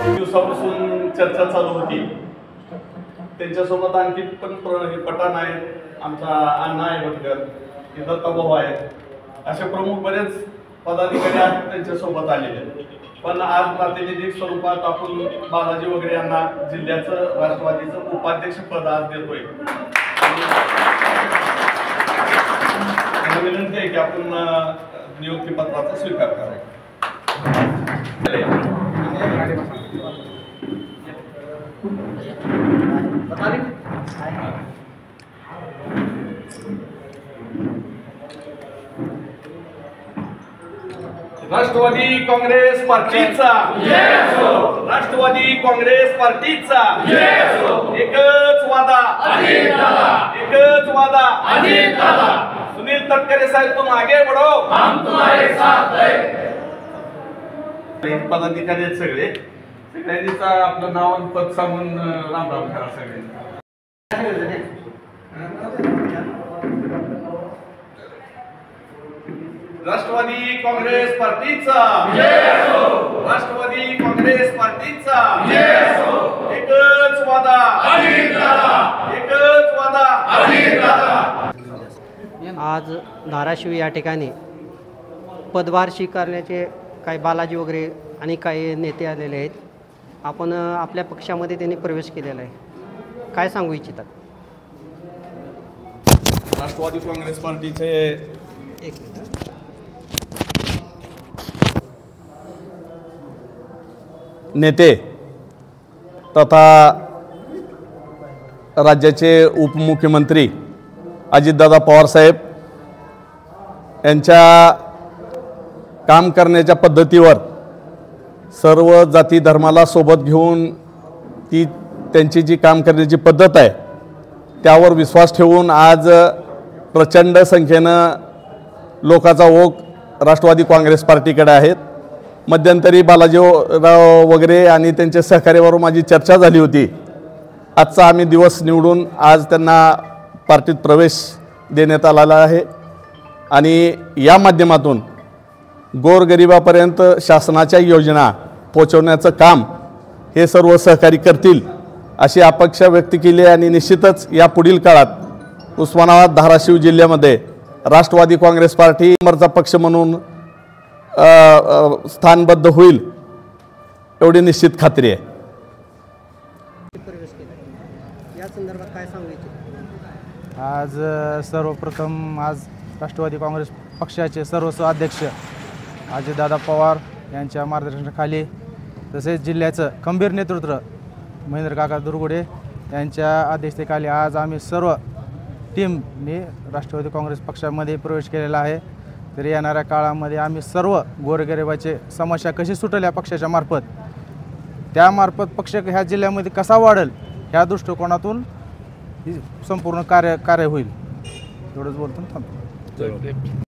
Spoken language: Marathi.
दिवसापासून चर्चा चालू होती। त्यांच्यासोबत आणखी पण पठाण आहे, आमचा अण्णा आहे भटकर, दत्ताभाऊ आहे, असे प्रमुख बरेच पदाधिकारी आहेत त्यांच्यासोबत आलेले। पण आज प्रातिनिधिक स्वरूपात आपण बालाजी वगैरे यांना जिल्ह्याचं राष्ट्रवादीचं उपाध्यक्ष पद आज देतोय। विनंती आहे की आपण नियुक्ती पत्राचा स्वीकार करावा। राष्ट्रवादी काँग्रेस पार्टीचा राष्ट्रवादी काँग्रेस पार्टीचा एकच वादा, एकच वादा। सुनील तटकरे साहेब, तुम आगे बढ़ो, हम तुम्हारे साथ हैं। पदाधिकारी आहेत सगळे, सगळ्यांनीच आपलं नाव आणि पद सांगून राम राम करा सगळे। राष्ट्रवादी काँग्रेस पार्टीचा राष्ट्रवादी काँग्रेस पार्टीचा एकच वादा, एकच वादा। आज धाराशिव या ठिकाणी पदभार स्वीकारण्याचे काही बालाजी वगैरे आणि काही नेते आलेले आहेत। आपण आपल्या पक्षामध्ये त्यांनी प्रवेश केलेला आहे, काय सांगू इच्छितात? राष्ट्रवादी काँग्रेस पार्टीचे एक मिनिट, नेते तथा राज्याचे उपमुख्यमंत्री अजितदादा पवार साहेब यांच्या काम करण्याच्या पद्धतीवर सर्व जाती धर्माला सोबत घेऊन ती त्यांची जी काम करण्याची पद्धत आहे त्यावर विश्वास ठेवून आज प्रचंड संख्येनं लोकांचा ओघ राष्ट्रवादी काँग्रेस पार्टीकडे आहेत। मध्यंतरी बालाजीराव वगैरे आणि त्यांच्या सहकार्यावर माझी चर्चा झाली होती। आजचा आम्ही दिवस निवडून आज त्यांना पार्टीत प्रवेश देण्यात आलेला आहे आणि या माध्यमातून गोरगरिबापर्यंत शासनाच्या योजना पोहोचवण्याचं काम हे सर्व सहकारी करतील अशी अपेक्षा व्यक्त केली आणि निश्चितच या पुढील काळात उस्मानाबाद धाराशिव जिल्ह्यामध्ये राष्ट्रवादी काँग्रेस पार्टी नंबरचा पक्ष म्हणून स्थानबद्ध होईल एवढी निश्चित खात्री आहे। या संदर्भात काय सांगू इच्छिता? आज सर्वप्रथम आज राष्ट्रवादी काँग्रेस पक्षाचे सर्वस्व अध्यक्ष अजितदादा पवार यांच्या मार्गदर्शनाखाली तसेच जिल्ह्याचं खंबीर नेतृत्व महेंद्र काका दुर्गुडे यांच्या अध्यक्षतेखाली आज आम्ही सर्व टीमने राष्ट्रवादी काँग्रेस पक्षामध्ये प्रवेश केलेला आहे। तर येणाऱ्या काळामध्ये आम्ही सर्व गोरगरिबाचे समस्या कशी सुटेल या पक्षाच्या मार्फत, त्यामार्फत पक्ष ह्या जिल्ह्यामध्ये कसा वाढेल ह्या दृष्टिकोनातून संपूर्ण कार्य होईल। एवढंच बोलतो थांबतो।